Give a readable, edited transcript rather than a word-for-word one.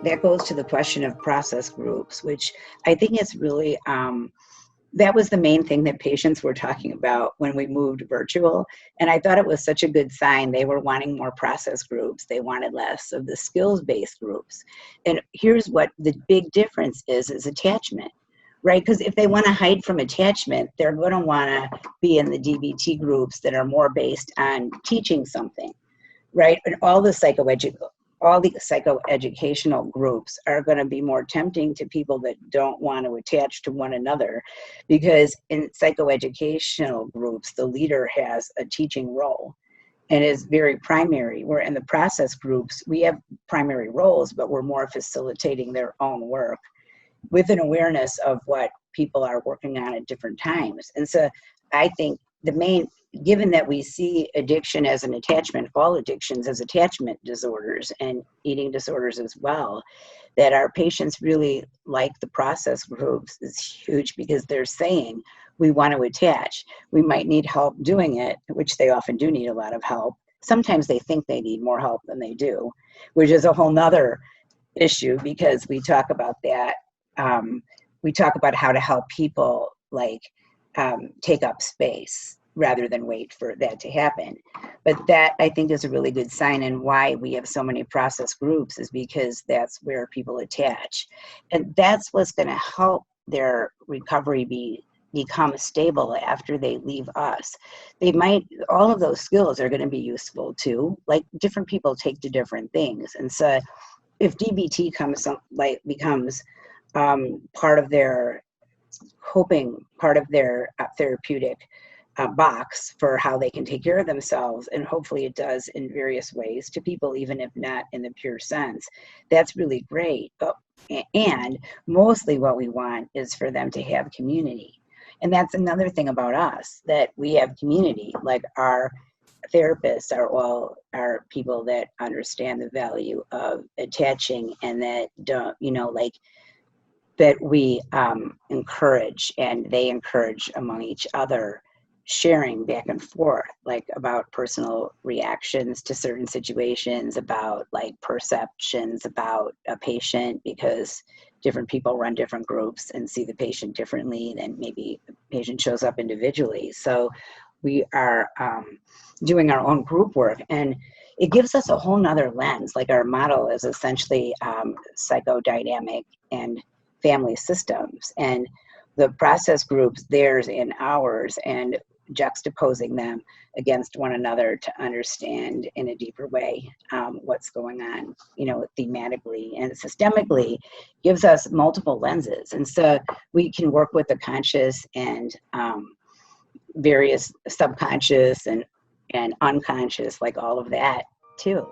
that goes to the question of process groups, which I think is really, that was the main thing that patients were talking about when we moved virtual. And I thought it was such a good sign. They were wanting more process groups. They wanted less of the skills-based groups. And here's what the big difference is attachment, right? Because if they want to hide from attachment, they're going to want to be in the DBT groups that are more based on teaching something, right? And all the psychoeducational groups are going to be more tempting to people that don't want to attach to one another, because in psychoeducational groups, the leader has a teaching role and is very primary. Where in the process groups, we have primary roles, but we're more facilitating their own work with an awareness of what people are working on at different times. And so I think given that we see addiction as an attachment, all addictions as attachment disorders and eating disorders as well, that our patients really like the process groups is huge, because they're saying, we want to attach. We might need help doing it, which they often do need a lot of help. Sometimes they think they need more help than they do, which is a whole nother issue, because we talk about that. We talk about how to help people take up space rather than wait for that to happen. But that, I think, is a really good sign, and why we have so many process groups is because that's where people attach. And that's what's going to help their recovery become stable after they leave us. All of those skills are going to be useful too. Like, different people take to different things. And so if DBT becomes part of their therapeutic box for how they can take care of themselves, and hopefully it does in various ways to people, even if not in the pure sense, that's really great. And mostly what we want is for them to have community. And that's another thing about us, that we have community. Like, our therapists are people that understand the value of attaching, and that don't, that we encourage, and they encourage among each other, sharing back and forth, like about personal reactions to certain situations, about perceptions about a patient, because different people run different groups and see the patient differently than maybe the patient shows up individually. So we are doing our own group work, and it gives us a whole nother lens. Like, our model is essentially psychodynamic and family systems, and the process groups, theirs and ours, and juxtaposing them against one another to understand in a deeper way what's going on, thematically and systemically, gives us multiple lenses. And so we can work with the conscious and various subconscious and unconscious, like all of that too.